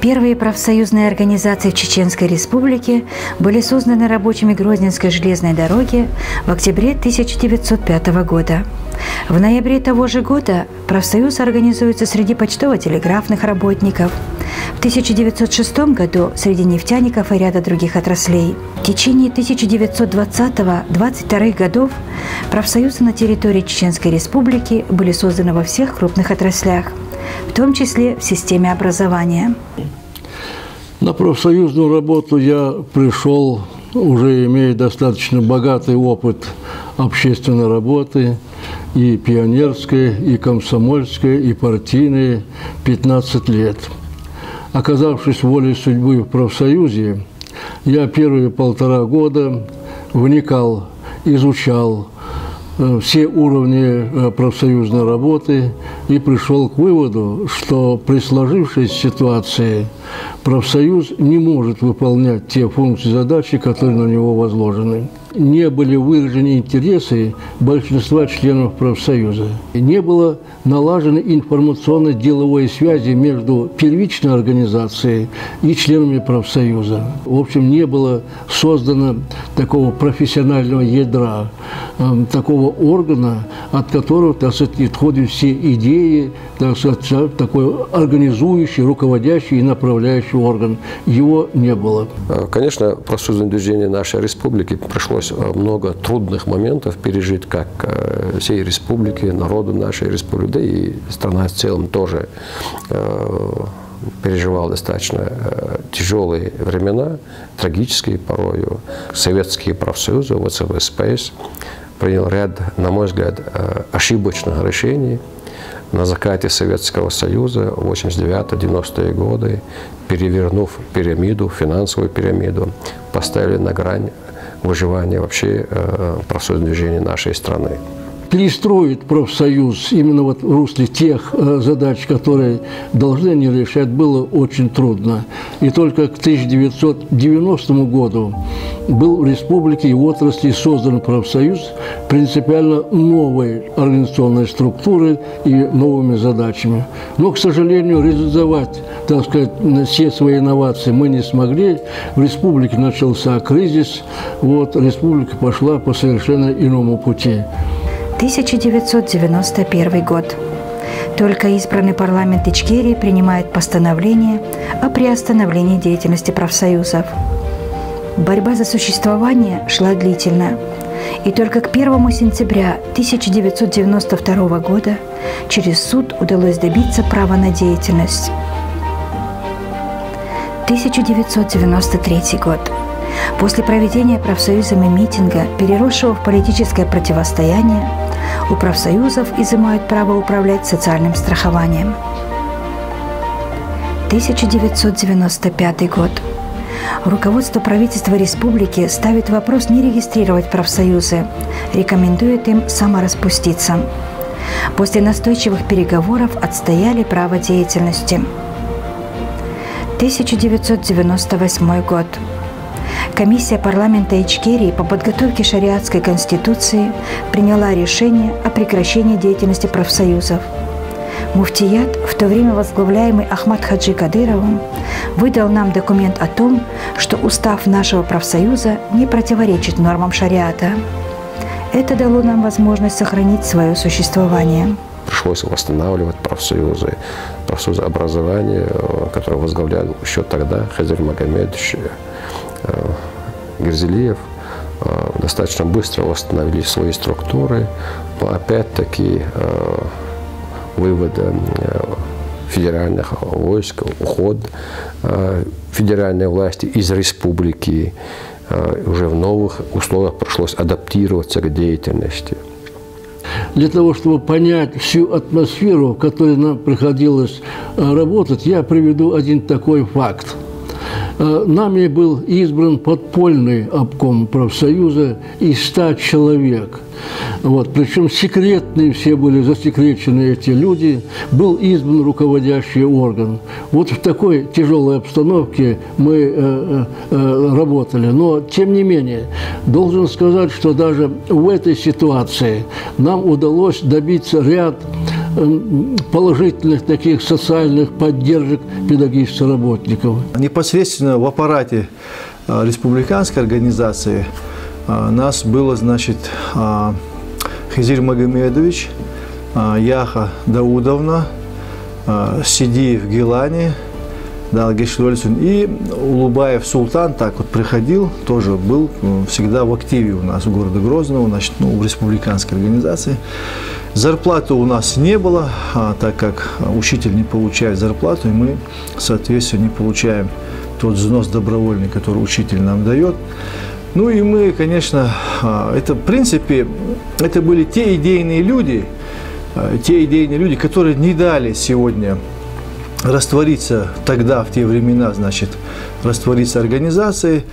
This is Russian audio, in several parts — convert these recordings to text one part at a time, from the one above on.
Первые профсоюзные организации в Чеченской Республике были созданы рабочими Грозненской железной дороги в октябре 1905 года. В ноябре того же года профсоюз организуется среди почтово-телеграфных работников. В 1906 году среди нефтяников и ряда других отраслей. В течение 1920-22 годов профсоюзы на территории Чеченской Республики были созданы во всех крупных отраслях, в том числе в системе образования. На профсоюзную работу я пришел, уже имея достаточно богатый опыт общественной работы, и пионерской, и комсомольской, и партийной, 15 лет. Оказавшись волей судьбы в профсоюзе, я первые 1,5 года вникал, изучал все уровни профсоюзной работы и пришел к выводу, что при сложившейся ситуации профсоюз не может выполнять те функции и задачи, которые на него возложены. Не были выражены интересы большинства членов профсоюза. Не было налажены информационно-деловой связи между первичной организацией и членами профсоюза. В общем, не было создано такого профессионального ядра, такого органа, от которого, так сказать, исходят все идеи, так сказать, такой организующий, руководящий и направляющий орган. Его не было. Конечно, профсоюзное движение нашей республики пришлось много трудных моментов пережить, как всей республики, народу нашей республики, да и страна в целом тоже переживала достаточно тяжелые времена, трагические порою. Советские профсоюзы, ВЦВ СПС, принял ряд, на мой взгляд, ошибочных решений на закате Советского Союза в 89-90-е годы, перевернув пирамиду, финансовую пирамиду, поставили на грань выживания вообще профсоюзного движения нашей страны. Перестроить профсоюз именно вот в русле тех задач, которые должны они решать, было очень трудно. И только к 1990 году был в республике и отрасли создан профсоюз принципиально новой организационной структуры и новыми задачами. Но, к сожалению, реализовать, так сказать, все свои инновации мы не смогли. В республике начался кризис, вот, республика пошла по совершенно иному пути. 1991 год. Только избранный парламент Ичкерии принимает постановление о приостановлении деятельности профсоюзов. Борьба за существование шла длительно, и только к 1 сентября 1992 года через суд удалось добиться права на деятельность. 1993 год. После проведения профсоюзами митинга, переросшего в политическое противостояние, у профсоюзов изымают право управлять социальным страхованием. 1995 год. Руководство правительства республики ставит вопрос не регистрировать профсоюзы, рекомендует им самораспуститься. После настойчивых переговоров отстояли право деятельности. 1998 год. Комиссия парламента Ичкерии по подготовке шариатской конституции приняла решение о прекращении деятельности профсоюзов. Муфтият, в то время возглавляемый Ахмад Хаджи Кадыровым, выдал нам документ о том, что устав нашего профсоюза не противоречит нормам шариата. Это дало нам возможность сохранить свое существование. Пришлось восстанавливать профсоюзы образования, которые возглавлял еще тогда Хазир Магомедович Герзелиев. Достаточно быстро восстановили свои структуры, но опять-таки вывода федеральных войск, уход федеральной власти из республики, уже в новых условиях пришлось адаптироваться к деятельности. Для того, чтобы понять всю атмосферу, в которой нам приходилось работать, я приведу один такой факт. Нами был избран подпольный обком профсоюза из 100 человек. Вот. Причем секретные все были, засекречены эти люди. Был избран руководящий орган. Вот в такой тяжелой обстановке мы работали. Но, тем не менее, должен сказать, что даже в этой ситуации нам удалось добиться ряд положительных таких социальных поддержек педагогических работников. Непосредственно в аппарате республиканской организации нас было, значит, Хизир Магомедович, Яха Даудовна, Сидиев Гилани, и Улубаев Султан так вот приходил, тоже был всегда в активе у нас в городе Грозного, значит, в республиканской организации. Зарплаты у нас не было, так как учитель не получает зарплату, и мы, соответственно, не получаем тот взнос добровольный, который учитель нам дает. Ну и мы, конечно, это в принципе, это были те идейные люди, которые не дали сегодня раствориться тогда, в те времена, значит, раствориться организации,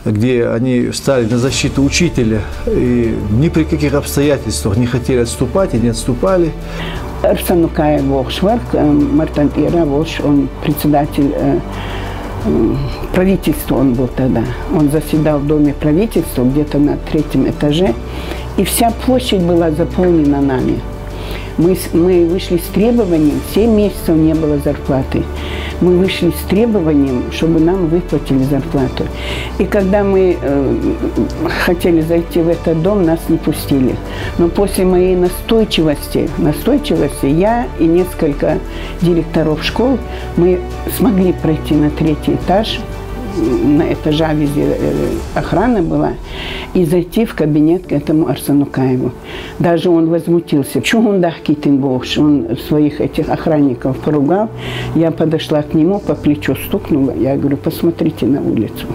где они стали на защиту учителя и ни при каких обстоятельствах не хотели отступать и не отступали. Арсанукаев Волшварк, Мартан Ира Волш, он председатель правительства, он был тогда. Он заседал в доме правительства где-то на 3-м этаже, и вся площадь была заполнена нами. Мы вышли с требованием, 7 месяцев не было зарплаты. Мы вышли с требованием, чтобы нам выплатили зарплату. И когда мы хотели зайти в этот дом, нас не пустили. Но после моей настойчивости я и несколько директоров школ, мы смогли пройти на 3-й этаж. На этаже везде охрана была, и зайти в кабинет к этому Арсанукаеву. Даже он возмутился. Он своих этих охранников поругал. Я подошла к нему, по плечу стукнула. Я говорю, посмотрите на улицу.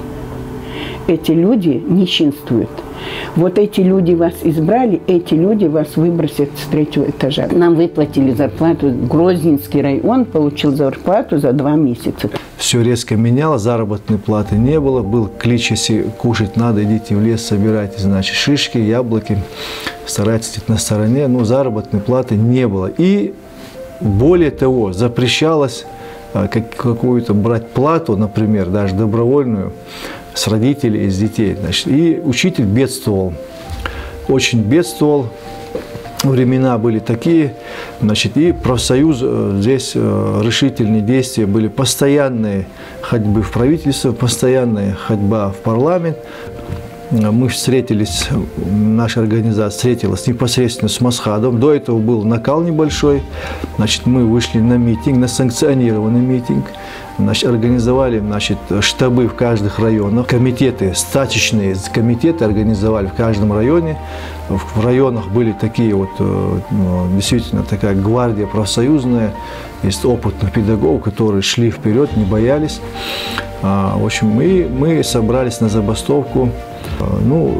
Эти люди нищенствуют. Вот эти люди вас избрали, эти люди вас выбросят с 3-го этажа. Нам выплатили зарплату. Грозненский район получил зарплату за 2 месяца. Все резко менялось, заработной платы не было. Был клич, если кушать надо, идите в лес, собирайте, значит, шишки, яблоки, старайтесь быть на стороне. Но заработной платы не было. И более того, запрещалось какую-то брать плату, например, даже добровольную, с родителей и с детей. Значит, и учитель бедствовал, очень бедствовал. Времена были такие, значит, и профсоюз, здесь решительные действия были, постоянные ходьбы в правительство, постоянная ходьба в парламент. Мы встретились, наша организация встретилась непосредственно с Масхадом. До этого был накал небольшой. Значит, мы вышли на митинг, на санкционированный митинг. Значит, организовали, значит, штабы в каждых районах, комитеты, стачечные комитеты организовали в каждом районе. В районах были такие вот, действительно, такая гвардия профсоюзная, есть опытных педагогов, которые шли вперед, не боялись. В общем, мы собрались на забастовку. Ну,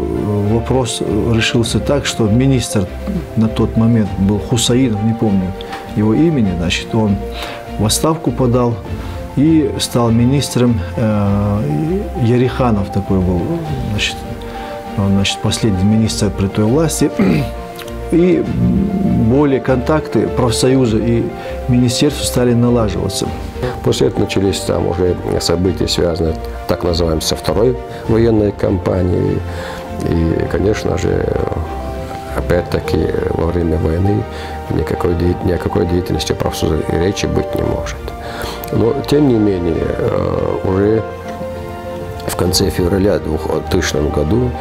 вопрос решился так, что министр на тот момент был Хусаинов, не помню его имени, значит, он в отставку подал и стал министром. Яриханов такой был, значит, последний министр при той власти. И более контакты профсоюза и министерства стали налаживаться. После этого начались там уже события, связанные, так называемые, со второй военной кампанией. И, конечно же, опять-таки, во время войны ни о какой деятельности профсоюза и речи быть не может. Но, тем не менее, уже в конце февраля 2000 году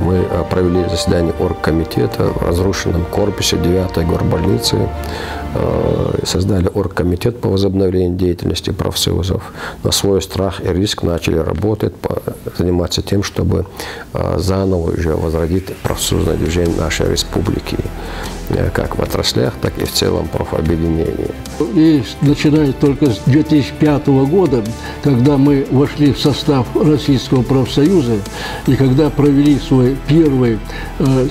мы провели заседание оргкомитета в разрушенном корпусе 9-й горбольницы. Создали оргкомитет по возобновлению деятельности профсоюзов. На свой страх и риск начали работать, заниматься тем, чтобы заново уже возродить профсоюзное движение нашей республики, как в отраслях, так и в целом профобъединении. И начиная только с 2005 года, когда мы вошли в состав Российского профсоюза, и когда провели свой первый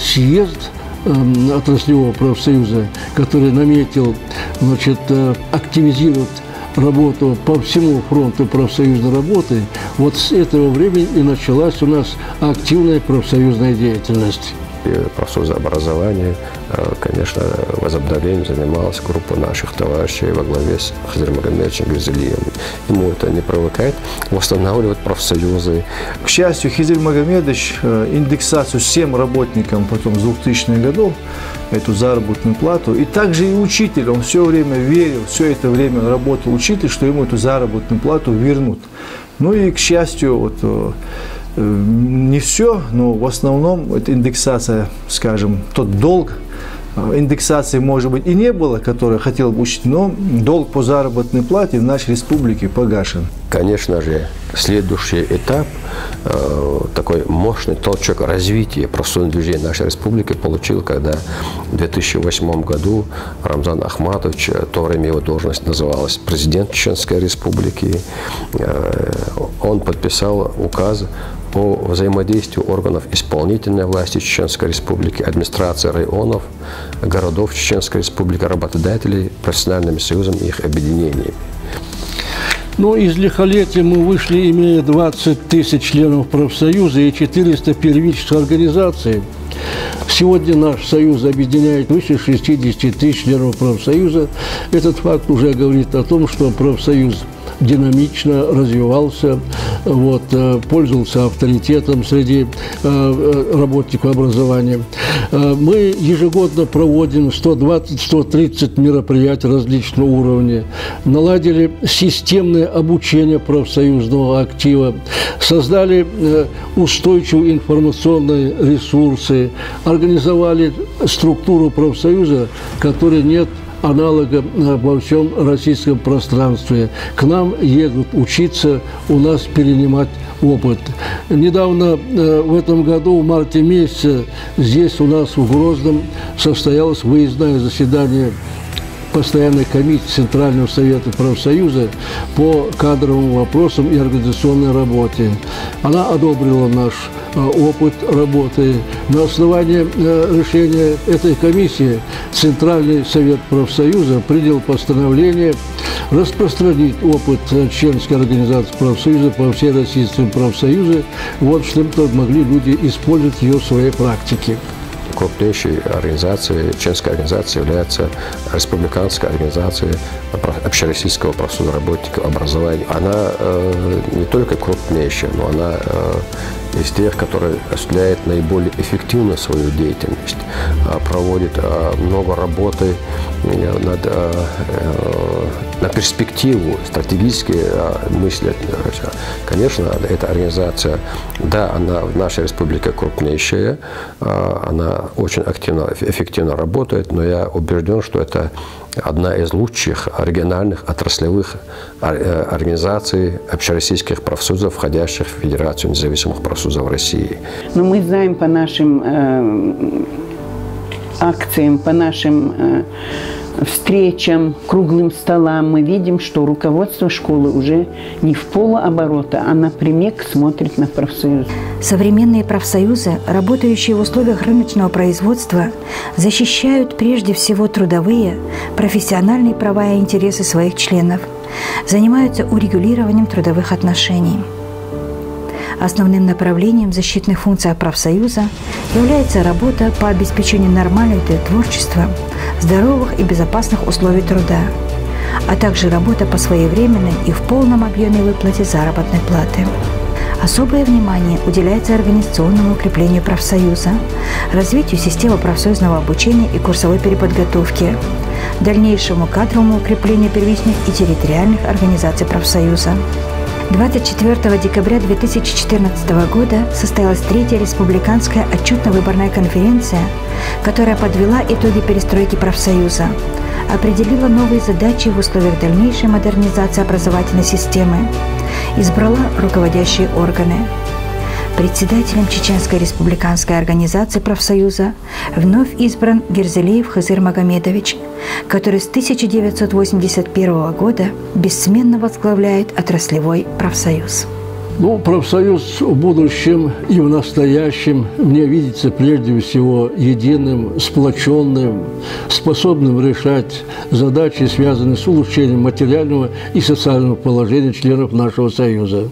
съезд отраслевого профсоюза, который наметил, значит, активизировать работу по всему фронту профсоюзной работы, вот с этого времени и началась у нас активная профсоюзная деятельность. профсоюза образования, конечно, возобновлением занималась группа наших товарищей во главе с Хазиром Магомедовичем Гюзелиевым. Ему это не привыкает восстанавливать профсоюзы. К счастью, Хизир Магомедович индексацию всем работникам потом с 2000-х годов, эту заработную плату, и также и учитель, он все время верил, все это время работал учитель, что ему эту заработную плату вернут. Ну и, к счастью, вот, не все, но в основном эта индексация, скажем, тот долг, индексации, может быть, и не было, который хотел бы учить, но долг по заработной плате в нашей республике погашен. Конечно же, следующий этап, такой мощный толчок развития профсоюзного движения нашей республики получил, когда в 2008 году Рамзан Ахматович, в то время его должность называлась президент Чеченской республики, он подписал указ по взаимодействию органов исполнительной власти Чеченской республики, администрации районов, городов Чеченской республики, работодателей, профессиональными союзами и их объединениями. Ну, из лихолетия мы вышли, имея 20 тысяч членов профсоюза и 400 первичных организаций. Сегодня наш союз объединяет выше 60 тысяч членов профсоюза. Этот факт уже говорит о том, что профсоюз динамично развивался, вот, пользовался авторитетом среди работников образования. Мы ежегодно проводим 120-130 мероприятий различного уровня, наладили системное обучение профсоюзного актива, создали устойчивые информационные ресурсы, организовали структуру профсоюза, которой нет аналога во всем российском пространстве. К нам едут учиться, у нас перенимать опыт. Недавно, в этом году, в марте месяце, здесь у нас в Грозном состоялось выездное заседание постоянной комиссии Центрального совета профсоюза по кадровым вопросам и организационной работе. Она одобрила наш опыт работы. На основании решения этой комиссии Центральный совет профсоюза принял постановление распространить опыт чеченской организации профсоюза по всей российским профсоюзам, вот чтобы могли люди использовать ее в своей практике. Крупнейшей организацией, чеченской организацией является Республиканская организация общероссийского профсоюза работников образования. Она не только крупнейшая, но она из тех, которые осуществляет наиболее эффективно свою деятельность, проводит много работы на перспективу, стратегически мыслят. Конечно, эта организация, да, она в нашей республике крупнейшая, она очень активно, эффективно работает, но я убежден, что это одна из лучших региональных отраслевых организаций общероссийских профсоюзов, входящих в Федерацию независимых профсоюзов России. Но мы знаем по нашим акциям, по нашим встречам, круглым столам, мы видим, что руководство школы уже не в полуоборота, а напрямик смотрит на профсоюз. Современные профсоюзы, работающие в условиях рыночного производства, защищают прежде всего трудовые, профессиональные права и интересы своих членов, занимаются урегулированием трудовых отношений. Основным направлением защитных функций профсоюза является работа по обеспечению нормального творчества, здоровых и безопасных условий труда, а также работа по своевременной и в полном объеме выплате заработной платы. Особое внимание уделяется организационному укреплению профсоюза, развитию системы профсоюзного обучения и курсовой переподготовки, дальнейшему кадровому укреплению первичных и территориальных организаций профсоюза. 24 декабря 2014 года состоялась третья республиканская отчетно-выборная конференция, которая подвела итоги перестройки профсоюза, определила новые задачи в условиях дальнейшей модернизации образовательной системы, избрала руководящие органы. Председателем Чеченской республиканской организации профсоюза вновь избран Герзелиев Хазир Магомедович, который с 1981 года бессменно возглавляет отраслевой профсоюз. Ну, профсоюз в будущем и в настоящем мне видится прежде всего единым, сплоченным, способным решать задачи, связанные с улучшением материального и социального положения членов нашего союза.